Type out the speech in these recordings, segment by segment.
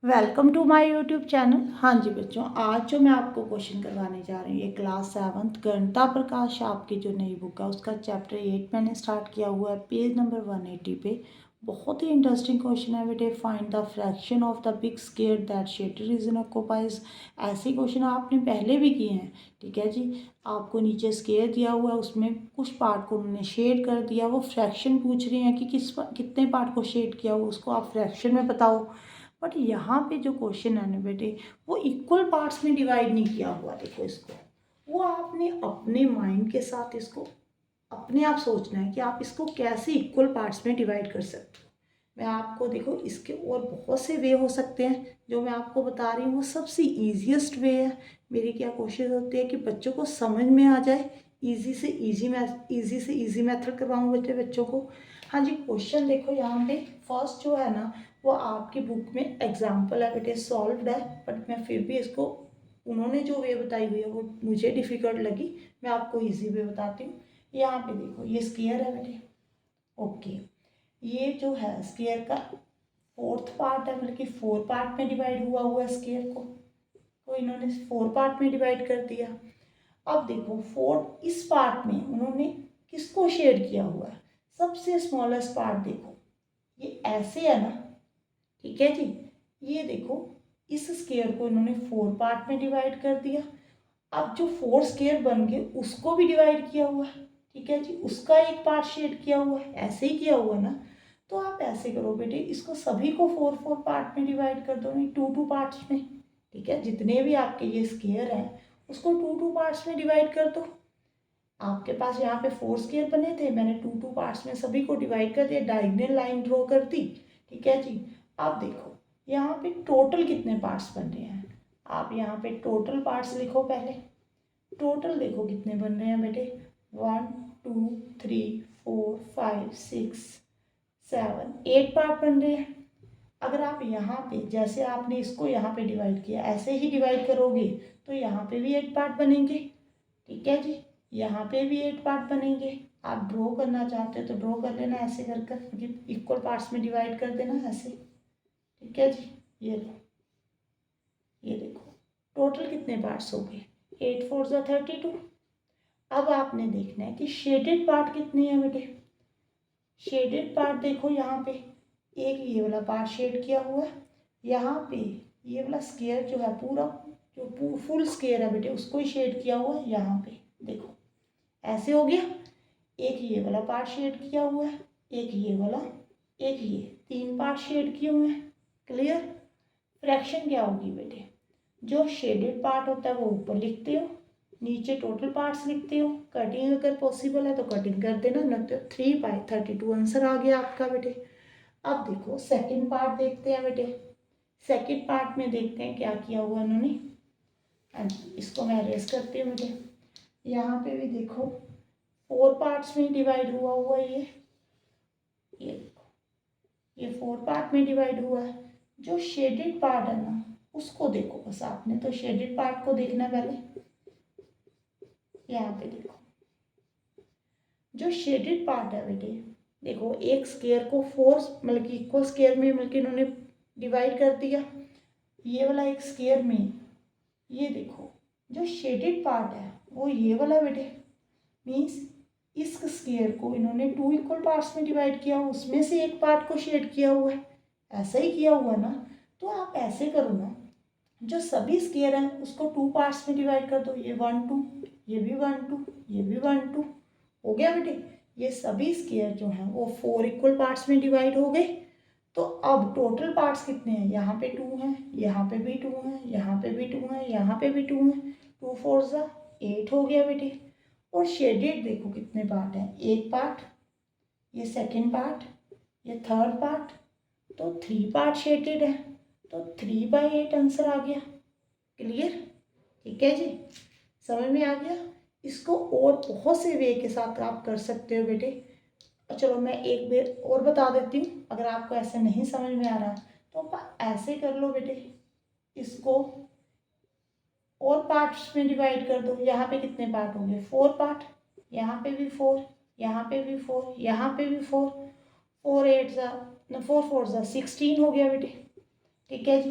Welcome to my YouTube channel. हाँ जी बच्चों, आज जो मैं आपको क्वेश्चन करवाने जा रही हूँ ये क्लास 7th गणिता प्रकाश आपकी जो नई बुक है उसका चैप्टर 8 मैंने स्टार्ट किया हुआ है पेज नंबर 180 पे। बहुत ही इंटरेस्टिंग क्वेश्चन है बेटे। Find the fraction of the big square that shaded region occupies. ऐसे क्वेश्चन आपने पहले भी किए हैं, ठीक है जी। आपको नीचे स्क्वायर दिया हुआ है, उसमें कुछ पार्ट को उन्होंने शेड कर दिया, वो फ्रैक्शन पूछ रही हैं कि कितने पार्ट को शेड किया हो, उसको आप फ्रैक्शन में बताओ। बट यहाँ पे जो क्वेश्चन है ना बेटे, वो इक्वल पार्ट्स में डिवाइड नहीं किया हुआ। देखो इसको, वो आपने अपने माइंड के साथ इसको अपने आप सोचना है कि आप इसको कैसे इक्वल पार्ट्स में डिवाइड कर सकते हो। मैं आपको देखो इसके और बहुत से वे हो सकते हैं, जो मैं आपको बता रही हूँ वो सबसे ईजीएस्ट वे है। मेरी क्या कोशिश होती है कि बच्चों को समझ में आ जाए, इजी से इजी मेथड करवाऊँ बच्चों को। हाँ जी, क्वेश्चन देखो यहाँ पे फर्स्ट जो है ना, वो आपकी बुक में एग्जाम्पल है बेटे, सॉल्व्ड है, बट मैं फिर भी इसको उन्होंने जो वे बताई हुई है वो मुझे डिफ़िकल्ट लगी, मैं आपको इजी वे बताती हूँ। यहाँ पे देखो ये स्क्वायर है बेटे, ओके। ये जो है स्क्वायर का फोर्थ पार्ट है, मतलब कि 4 पार्ट में डिवाइड हुआ है स्क्वायर को, तो इन्होंने 4 पार्ट में डिवाइड कर दिया। अब देखो 4 इस पार्ट में उन्होंने किसको शेड किया हुआ है, सबसे स्मॉलेस्ट पार्ट देखो, ये ऐसे है ना, ठीक है जी। ये देखो इस स्क्वायर को इन्होंने 4 पार्ट में डिवाइड कर दिया। अब जो 4 स्क्वायर बन गए उसको भी डिवाइड किया हुआ है, ठीक है जी, उसका एक पार्ट शेड किया हुआ है, ऐसे ही किया हुआ ना। तो आप ऐसे करो बेटे, इसको सभी को 4 पार्ट में डिवाइड कर दो, नहीं 2 पार्ट्स में, ठीक है। जितने भी आपके ये स्क्वायर हैं उसको 2 पार्ट्स में डिवाइड कर दो। आपके पास यहाँ पे 4 स्क्वायर बने थे, मैंने 2 पार्ट्स में सभी को डिवाइड कर दिया, डायगोनल लाइन ड्रॉ कर दी, ठीक है जी। अब देखो यहाँ पे टोटल कितने पार्ट्स बन रहे हैं, आप यहाँ पे टोटल पार्ट्स लिखो पहले। टोटल देखो कितने बन रहे हैं बेटे, 1 2 3 4 5 6 7 8 पार्ट बन रहे हैं। अगर आप यहाँ पे जैसे आपने इसको यहाँ पे डिवाइड किया ऐसे ही डिवाइड करोगे तो यहाँ पे भी 8 पार्ट बनेंगे, ठीक है जी। यहाँ पे भी 8 पार्ट बनेंगे। आप ड्रॉ करना चाहते हो तो ड्रॉ कर लेना ऐसे कर कर, इक्वल पार्ट्स में डिवाइड कर देना ऐसे, ठीक है जी। ये लो, ये देखो टोटल कितने पार्ट्स हो गए, 8 4 32। अब आपने देखना है कि शेडेड पार्ट कितने हैं बेटे। शेडेड पार्ट देखो यहाँ पे एक ये वाला पार्ट शेड किया हुआ है, यहाँ पे ये वाला स्क्वायर जो है पूरा, जो फुल स्क्वायर है बेटे उसको ही शेड किया हुआ है यहाँ पे, देखो ऐसे हो गया। एक ये वाला पार्ट शेड किया हुआ है, एक ये वाला, एक ये, 3 पार्ट शेड किए हुए हैं। क्लियर। फ्रैक्शन क्या होगी बेटे, जो शेडेड पार्ट होता है वो ऊपर लिखते हो, नीचे टोटल पार्ट्स लिखते हो। कटिंग अगर पॉसिबल है तो कटिंग कर देना, न तो 3/32 आंसर आ गया आपका बेटे। अब देखो सेकंड पार्ट देखते हैं बेटे। सेकंड पार्ट में देखते हैं क्या किया हुआ उन्होंने। इसको मैं अरेज करती हूँ बेटे। यहाँ पे भी देखो 4 पार्ट्स में डिवाइड हुआ ये देखो, ये 4 पार्ट में डिवाइड हुआ है। जो शेडेड पार्ट है ना उसको देखो, बस आपने तो शेडेड पार्ट को देखना पहले। यहाँ पे देखो जो शेडेड पार्ट है बेटे, देखो एक स्क्वायर को 4 मतलब कि इक्वल स्क्वायर में मतलब कि इन्होंने डिवाइड कर दिया। ये वाला एक स्क्वायर में, ये देखो जो शेडेड पार्ट है वो ये वाला बेटे, मीन्स इस स्क्वायर को इन्होंने 2 इक्वल पार्ट्स में डिवाइड किया, उसमें से एक पार्ट को शेड किया हुआ है, ऐसा ही किया हुआ ना। तो आप ऐसे करो ना, जो सभी स्क्वायर हैं उसको 2 पार्ट्स में डिवाइड कर दो, ये 1 2, ये भी 1 2, ये भी 1 2, हो गया बेटे। ये सभी स्क्वायर जो हैं वो 4 इक्वल पार्ट्स में डिवाइड हो गए। तो अब टोटल पार्ट्स कितने हैं, यहाँ पे 2 हैं, यहाँ पे भी 2 हैं, यहाँ पे भी 2 हैं, यहाँ पे भी 2 हैं, 2 4 8 हो गया बेटे। और शेडेड देखो कितने पार्ट हैं, एक पार्ट, ये सेकेंड पार्ट, ये थर्ड पार्ट, तो 3 पार्ट शेडेड है, तो 3/8 आंसर आ गया। क्लियर, ठीक है जी, समझ में आ गया। इसको और बहुत से वे के साथ आप कर सकते हो बेटे। चलो मैं एक बार और बता देती हूँ, अगर आपको ऐसे नहीं समझ में आ रहा तो आप ऐसे कर लो बेटे, इसको और पार्ट्स में डिवाइड कर दो। यहाँ पे कितने पार्ट होंगे, 4 पार्ट, यहाँ पे भी 4, यहाँ पे भी 4, यहाँ पे भी 4, 4 4 4 16 हो गया बेटे, ठीक है जी।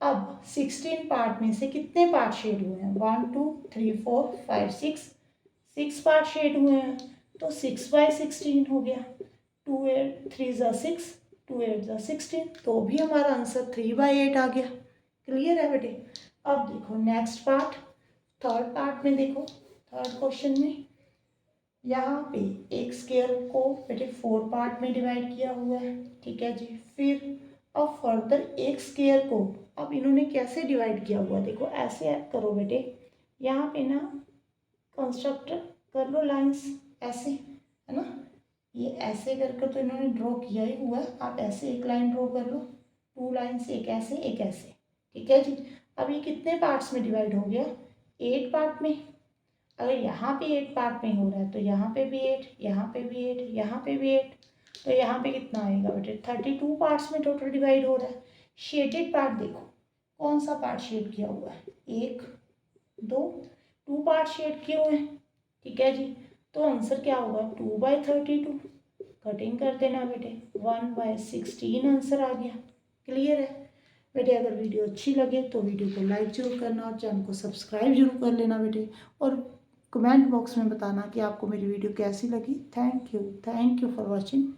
अब 16 पार्ट में से कितने पार्ट शेड हुए हैं? 1 2 3 4 5 6 पार्ट शेड हुए हैं, तो 6/16 हो गया। 2 8 3 ज़ा 6, 2 8 ज़ा 16, तो भी हमारा आंसर 3/8 आ गया। क्लियर है बेटे? अब देखो नेक्स्ट पार्ट, थर्ड पार्ट में देखो, थर्ड क्वेश्चन में यहाँ पे एक स्क्वायर को बेटे 4 पार्ट में डिवाइड किया हुआ है, ठीक है जी। फिर अब फर्दर एक स्क्वायर को अब इन्होंने कैसे डिवाइड किया हुआ है, देखो ऐसे करो बेटे, यहाँ पे ना कंस्ट्रक्ट कर लो लाइंस, ऐसे है ना, ये ऐसे करके तो इन्होंने ड्रॉ किया ही हुआ है, आप ऐसे एक लाइन ड्रॉ कर लो, 2 लाइन्स, एक ऐसे एक ऐसे, ठीक है जी। अब ये कितने पार्ट्स में डिवाइड हो गया? 8 पार्ट में। अगर यहाँ पे 8 पार्ट में हो रहा है तो यहाँ पे भी 8, यहाँ पे भी 8, यहाँ पे भी 8, तो यहाँ पे कितना आएगा बेटे? 32 पार्ट्स में टोटल डिवाइड हो रहा है। शेडेड पार्ट देखो, कौन सा पार्ट शेड किया हुआ है? 1 2 2 पार्ट शेड किए हुए हैं, ठीक है जी। तो आंसर क्या होगा? 2/32। कटिंग कर देना बेटे, 1/16 आंसर आ गया। क्लियर है बेटे? अगर वीडियो अच्छी लगे तो वीडियो को लाइक जरूर करना और चैनल को सब्सक्राइब जरूर कर लेना बेटे, और कमेंट बॉक्स में बताना कि आपको मेरी वीडियो कैसी लगी। Thank you for watching.